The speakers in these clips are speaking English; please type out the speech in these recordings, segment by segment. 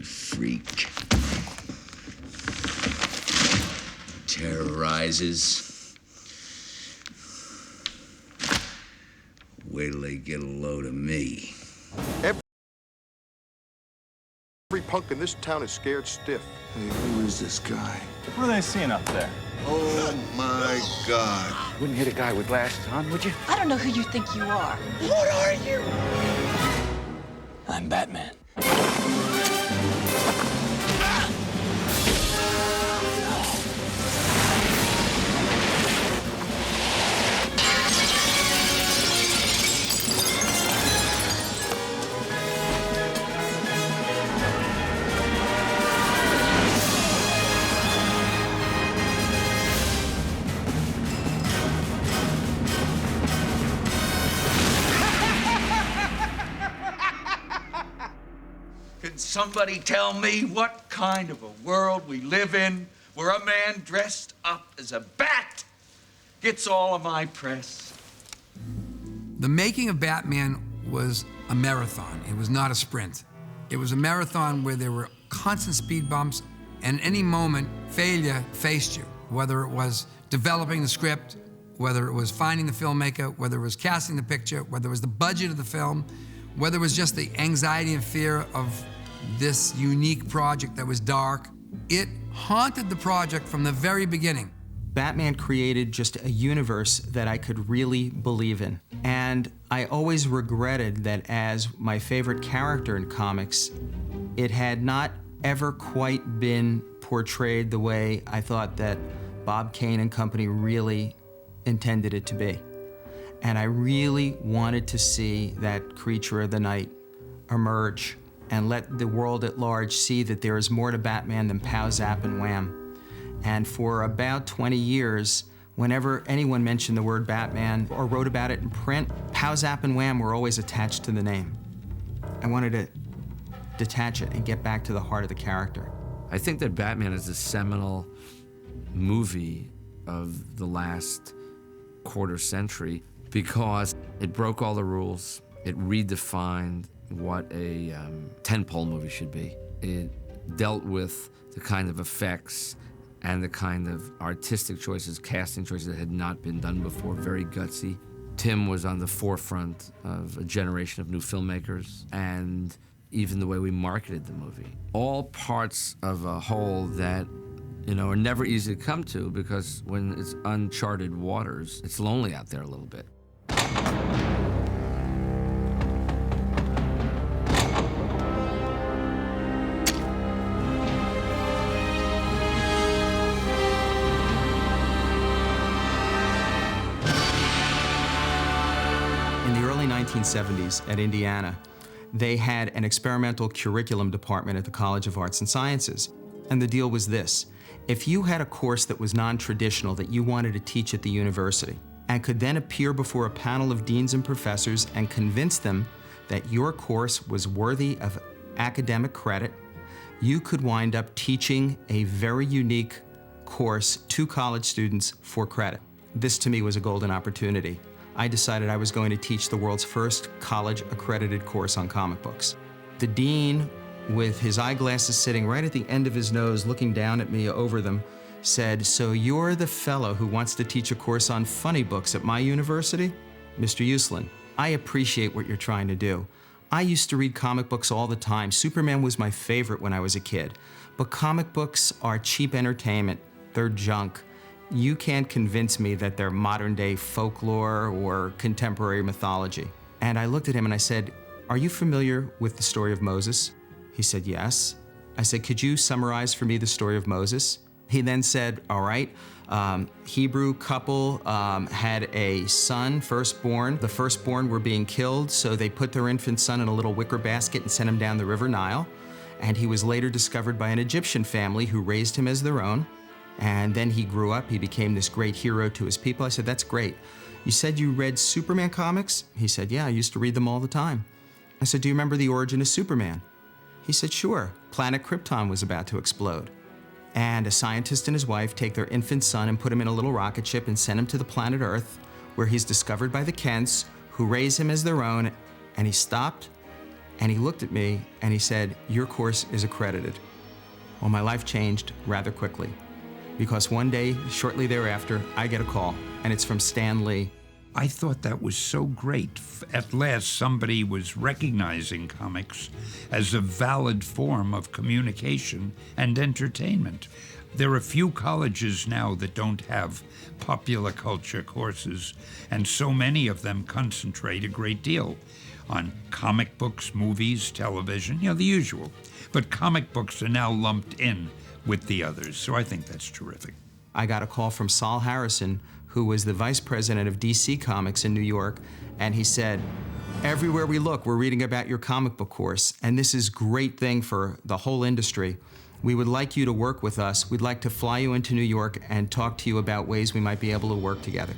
killing freak. Terrorizes. Wait till they get a load of me. Every punk in this town is scared stiff. Hey, who is this guy? What are they seeing up there? Oh, my God. Wouldn't hit a guy with glasses on, would you? I don't know who you think you are. What are you? I'm Batman. Can somebody tell me what kind of a world we live in where a man dressed up as a bat gets all of my press? The making of Batman was a marathon. It was not a sprint. It was a marathon where there were constant speed bumps, and at any moment, failure faced you, whether it was developing the script, whether it was finding the filmmaker, whether it was casting the picture, whether it was the budget of the film, whether it was just the anxiety and fear of this unique project that was dark. It haunted the project from the very beginning. Batman created just a universe that I could really believe in. And I always regretted that as my favorite character in comics, it had not ever quite been portrayed the way I thought that Bob Kane and company really intended it to be. And I really wanted to see that creature of the night emerge and let the world at large see that there is more to Batman than pow, zap, and wham. And for about 20 years, whenever anyone mentioned the word Batman or wrote about it in print, pow, zap, and wham were always attached to the name. I wanted to detach it and get back to the heart of the character. I think that Batman is a seminal movie of the last quarter century because it broke all the rules. It redefined what a tentpole movie should be. It dealt with the kind of effects and the kind of artistic choices, casting choices that had not been done before, very gutsy. Tim was on the forefront of a generation of new filmmakers and even the way we marketed the movie. All parts of a whole that, you know, are never easy to come to because when it's uncharted waters, it's lonely out there a little bit. In the early 1970s at Indiana, they had an experimental curriculum department at the College of Arts and Sciences. And the deal was this: if you had a course that was non-traditional that you wanted to teach at the university and could then appear before a panel of deans and professors and convince them that your course was worthy of academic credit, you could wind up teaching a very unique course to college students for credit. This to me was a golden opportunity. I decided I was going to teach the world's first college-accredited course on comic books. The dean, with his eyeglasses sitting right at the end of his nose, looking down at me over them, said, "So you're the fellow who wants to teach a course on funny books at my university? Mr. Uslan, I appreciate what you're trying to do. I used to read comic books all the time. Superman was my favorite when I was a kid. But comic books are cheap entertainment. They're junk. You can't convince me that they're modern-day folklore or contemporary mythology." And I looked at him and I said, "Are you familiar with the story of Moses?" He said, "Yes." I said, "Could you summarize for me the story of Moses?" He then said, "All right, Hebrew couple had a son, firstborn. The firstborn were being killed, so they put their infant son in a little wicker basket and sent him down the River Nile. And he was later discovered by an Egyptian family who raised him as their own. And then he grew up, he became this great hero to his people." I said, "That's great. You said you read Superman comics?" He said, "Yeah, I used to read them all the time." I said, "Do you remember the origin of Superman?" He said, "Sure. Planet Krypton was about to explode. And a scientist and his wife take their infant son and put him in a little rocket ship and send him to the planet Earth, where he's discovered by the Kents, who raise him as their own." And he stopped And he looked at me and he said, "Your course is accredited." Well, my life changed rather quickly, because one day, shortly thereafter, I get a call, and it's from Stan Lee. I thought that was so great. At last, somebody was recognizing comics as a valid form of communication and entertainment. There are few colleges now that don't have popular culture courses, and so many of them concentrate a great deal on comic books, movies, television, the usual. But comic books are now lumped in with the others, so I think that's terrific. I got a call from Saul Harrison, who was the vice president of DC Comics in New York, and he said, "Everywhere we look, we're reading about your comic book course, and this is a great thing for the whole industry. We would like you to work with us. We'd like to fly you into New York and talk to you about ways we might be able to work together."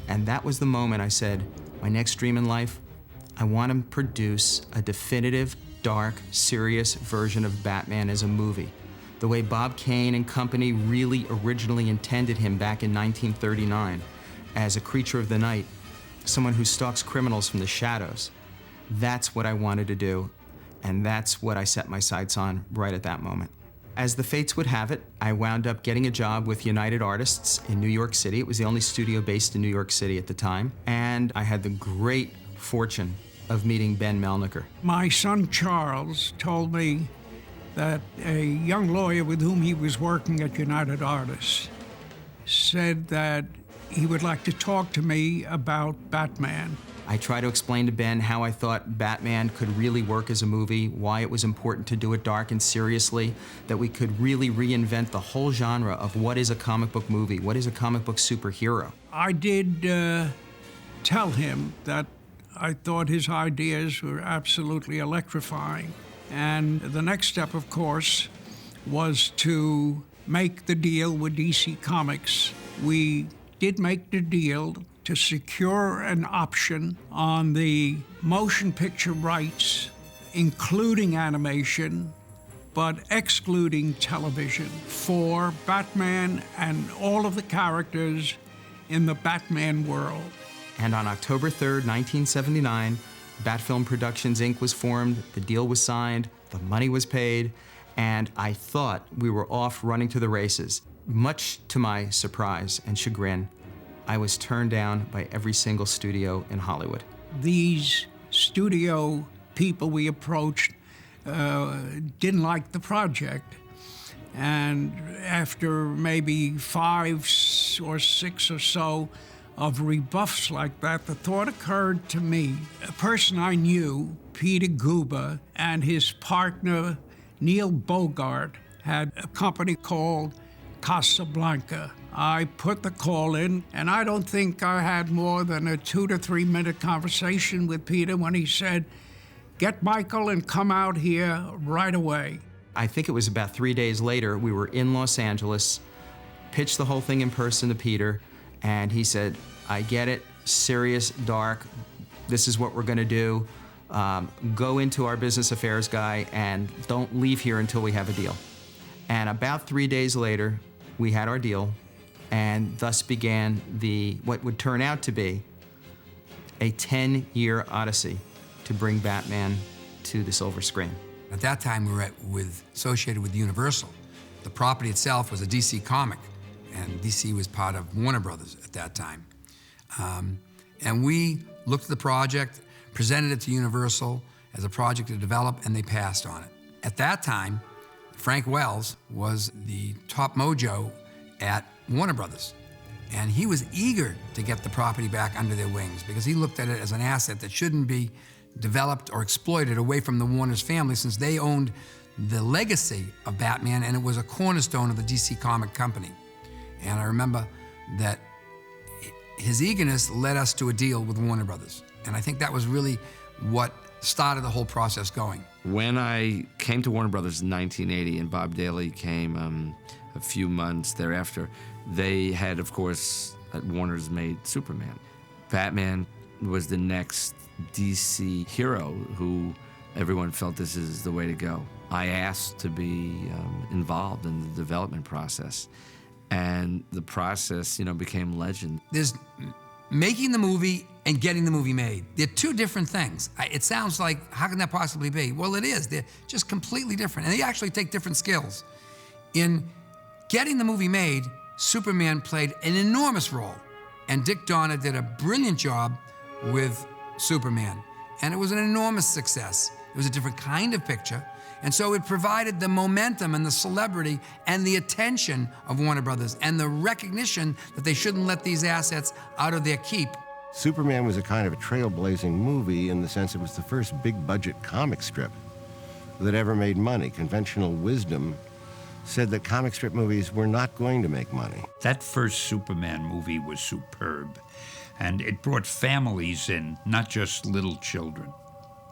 And that was the moment I said, my next dream in life, I want to produce a definitive, dark, serious version of Batman as a movie, the way Bob Kane and company really originally intended him back in 1939, as a creature of the night, someone who stalks criminals from the shadows. That's what I wanted to do, and that's what I set my sights on right at that moment. As the fates would have it, I wound up getting a job with United Artists in New York City. It was the only studio based in New York City at the time, and I had the great fortune of meeting Ben Melniker. My son Charles told me that a young lawyer with whom he was working at United Artists said that he would like to talk to me about Batman. I tried to explain to Ben how I thought Batman could really work as a movie, why it was important to do it dark and seriously, that we could really reinvent the whole genre of what is a comic book movie, what is a comic book superhero. I did tell him that I thought his ideas were absolutely electrifying. And the next step, of course, was to make the deal with DC Comics. We did make the deal to secure an option on the motion picture rights, including animation, but excluding television, for Batman and all of the characters in the Batman world. And on October 3rd, 1979, Batfilm Productions, Inc. was formed, the deal was signed, the money was paid, and I thought we were off running to the races. Much to my surprise and chagrin, I was turned down by every single studio in Hollywood. These studio people we approached didn't like the project. And after maybe 5 or 6 or so of rebuffs like that, the thought occurred to me. A person I knew, Peter Guba, and his partner, Neil Bogart, had a company called Casablanca. I put the call in, and I don't think I had more than a 2 to 3 minute conversation with Peter when he said, "Get Michael and come out here right away." I think it was about 3 days later, we were in Los Angeles, pitched the whole thing in person to Peter, and he said, "I get it, serious, dark, this is what we're gonna do. Go into our business affairs guy and don't leave here until we have a deal." And about 3 days later, we had our deal, and thus began what would turn out to be a 10-year odyssey to bring Batman to the silver screen. At that time, we were associated with Universal. The property itself was a DC comic, and DC was part of Warner Brothers at that time. And we looked at the project, presented it to Universal as a project to develop, and they passed on it. At that time, Frank Wells was the top mojo at Warner Brothers, and he was eager to get the property back under their wings because he looked at it as an asset that shouldn't be developed or exploited away from the Warner's family, since they owned the legacy of Batman, and it was a cornerstone of the DC comic company. And I remember that his eagerness led us to a deal with Warner Brothers. And I think that was really what started the whole process going. When I came to Warner Brothers in 1980 and Bob Daly came a few months thereafter, they had, of course, at Warner's made Superman. Batman was the next DC hero who everyone felt this is the way to go. I asked to be involved in the development process, and the process, became legend. There's making the movie and getting the movie made. They're two different things. It sounds like, how can that possibly be? Well, it is. They're just completely different. And they actually take different skills. In getting the movie made, Superman played an enormous role. And Dick Donner did a brilliant job with Superman. And it was an enormous success. It was a different kind of picture. And so it provided the momentum and the celebrity and the attention of Warner Brothers and the recognition that they shouldn't let these assets out of their keep. Superman was a kind of a trailblazing movie in the sense it was the first big-budget comic strip that ever made money. Conventional wisdom said that comic strip movies were not going to make money. That first Superman movie was superb, and it brought families in, not just little children.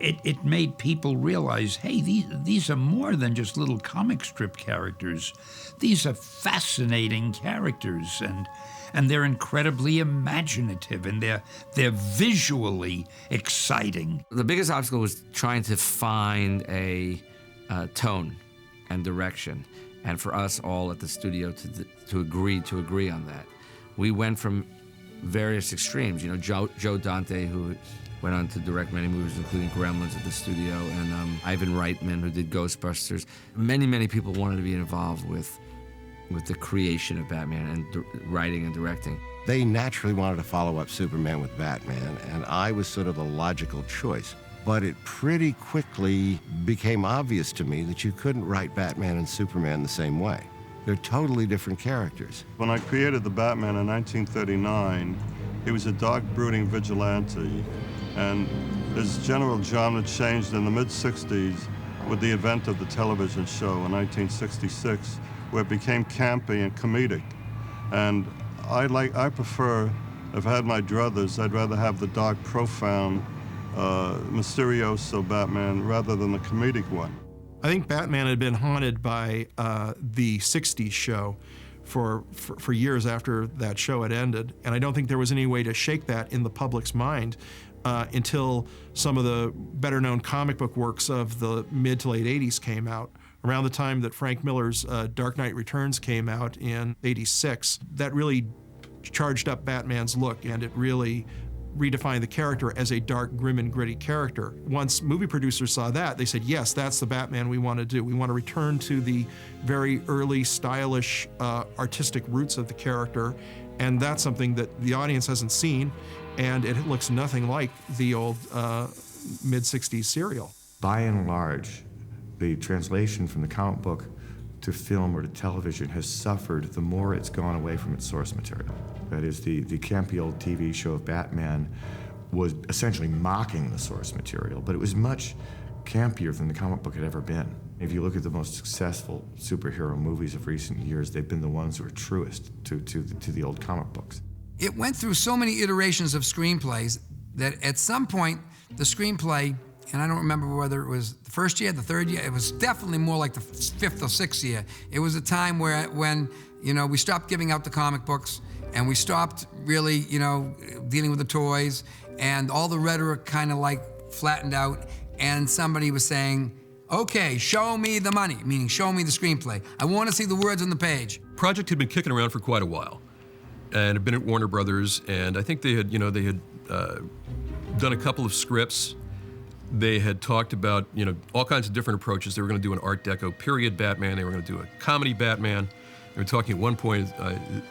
It made people realize, hey, these are more than just little comic strip characters. These are fascinating characters, and they're incredibly imaginative, and they're visually exciting. The biggest obstacle was trying to find a tone and direction, and for us all at the studio to agree on that. We went from various extremes. You know, Joe Dante, who went on to direct many movies, including Gremlins at the studio, and Ivan Reitman, who did Ghostbusters. Many people wanted to be involved with the creation of Batman and writing and directing. They naturally wanted to follow up Superman with Batman, and I was sort of the logical choice. But it pretty quickly became obvious to me that you couldn't write Batman and Superman the same way. They're totally different characters. When I created the Batman in 1939, he was a dark, brooding vigilante, and his general genre changed in the mid-60s with the advent of the television show in 1966, where it became campy and comedic. And I prefer, if I had my druthers, I'd rather have the dark, profound, mysterioso Batman rather than the comedic one. I think Batman had been haunted by the 60s show for years after that show had ended, and I don't think there was any way to shake that in the public's mind until some of the better-known comic book works of the mid to late 80s came out. Around the time that Frank Miller's Dark Knight Returns came out in '86, that really charged up Batman's look, and it really redefined the character as a dark, grim, and gritty character. Once movie producers saw that, they said, yes, that's the Batman we want to do. We want to return to the very early, stylish, artistic roots of the character, and that's something that the audience hasn't seen, and it looks nothing like the old mid-60s serial. By and large, the translation from the comic book to film or to television has suffered the more it's gone away from its source material. That is, the campy old TV show of Batman was essentially mocking the source material, but it was much campier than the comic book had ever been. If you look at the most successful superhero movies of recent years, they've been the ones who are truest to the old comic books. It went through so many iterations of screenplays that at some point, the screenplay, and I don't remember whether it was the first year, the third year, it was definitely more like the fifth or sixth year. It was a time when we stopped giving out the comic books, and we stopped really, dealing with the toys, and all the rhetoric kind of like flattened out, and somebody was saying, okay, show me the money, meaning show me the screenplay. I want to see the words on the page. Project had been kicking around for quite a while, and had been at Warner Brothers, and I think they had done a couple of scripts. They had talked about, all kinds of different approaches. They were going to do an Art Deco period Batman. They were going to do a comedy Batman. They were talking at one point,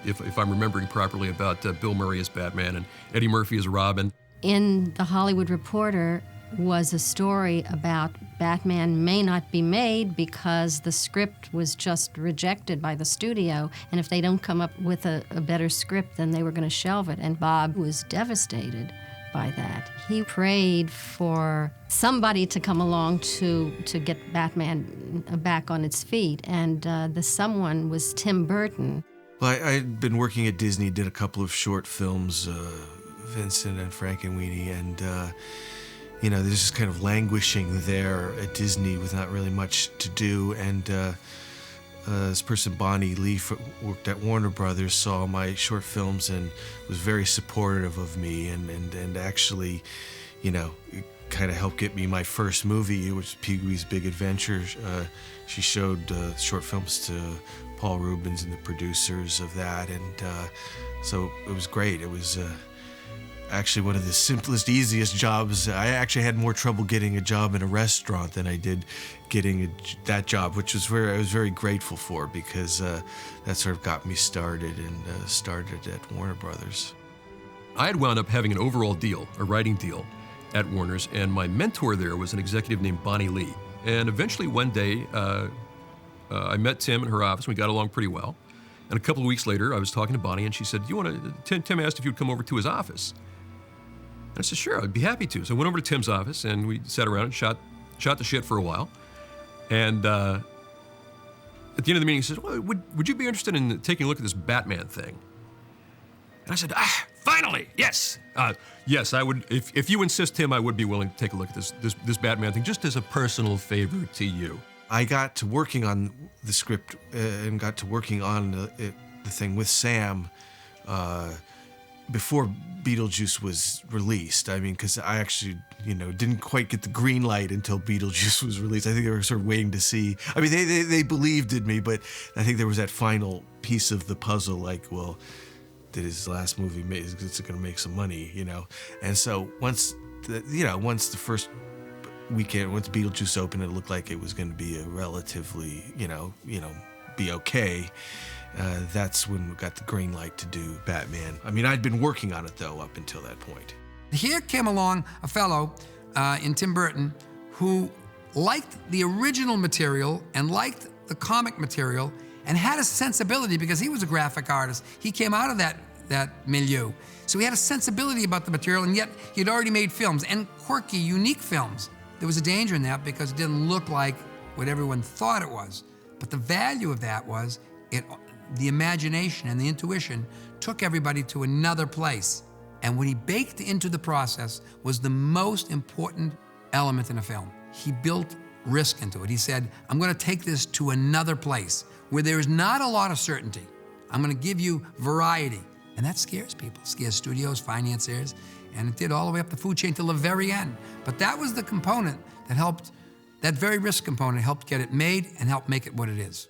if I'm remembering properly, about Bill Murray as Batman and Eddie Murphy as Robin. In The Hollywood Reporter was a story about Batman may not be made because the script was just rejected by the studio, and if they don't come up with a better script, then they were going to shelve it. And Bob was devastated by that. He prayed for somebody to come along to get Batman back on its feet, and the someone was Tim Burton. Well, I'd been working at Disney, did a couple of short films, Vincent and Frankenweenie, and they're just kind of languishing there at Disney with not really much to do, and this person, Bonnie Leaf, worked at Warner Brothers, saw my short films and was very supportive of me, and actually, it kind of helped get me my first movie, which was Pee-wee's Big Adventure. She showed short films to Paul Rubens and the producers of that, and so it was great. It was actually one of the simplest, easiest jobs. I actually had more trouble getting a job in a restaurant than I did getting that job, which was I was very grateful for, because that sort of got me started and started at Warner Brothers. I had wound up having an overall deal, a writing deal, at Warner's, and my mentor there was an executive named Bonnie Lee. And eventually one day, I met Tim in her office. We got along pretty well. And a couple of weeks later, I was talking to Bonnie, and she said, Tim asked if you'd come over to his office. And I said, sure, I'd be happy to. So I went over to Tim's office, and we sat around and shot the shit for a while. And at the end of the meeting, he says, well, would you be interested in taking a look at this Batman thing? And I said, finally, yes. Yes, I would. If you insist, Tim, I would be willing to take a look at this Batman thing, just as a personal favor to you. I got to working on the script and got to working on the thing with Sam before Beetlejuice was released. I mean, because I actually, didn't quite get the green light until Beetlejuice was released. I think they were sort of waiting to see. I mean, they believed in me, but I think there was that final piece of the puzzle, like, well, did his last movie is it going to make some money, And so once the first weekend, once Beetlejuice opened, it looked like it was going to be a relatively, be okay. That's when we got the green light to do Batman. I mean, I'd been working on it, though, up until that point. Here came along a fellow in Tim Burton who liked the original material and liked the comic material and had a sensibility, because he was a graphic artist. He came out of that milieu. So he had a sensibility about the material, and yet he'd already made films, and quirky, unique films. There was a danger in that because it didn't look like what everyone thought it was. But the value of that was the imagination and the intuition took everybody to another place. And what he baked into the process was the most important element in a film. He built risk into it. He said, I'm going to take this to another place where there is not a lot of certainty. I'm going to give you variety. And that scares people, scares studios, financiers, and it did all the way up the food chain till the very end. But that was the component that helped, that very risk component helped get it made and helped make it what it is.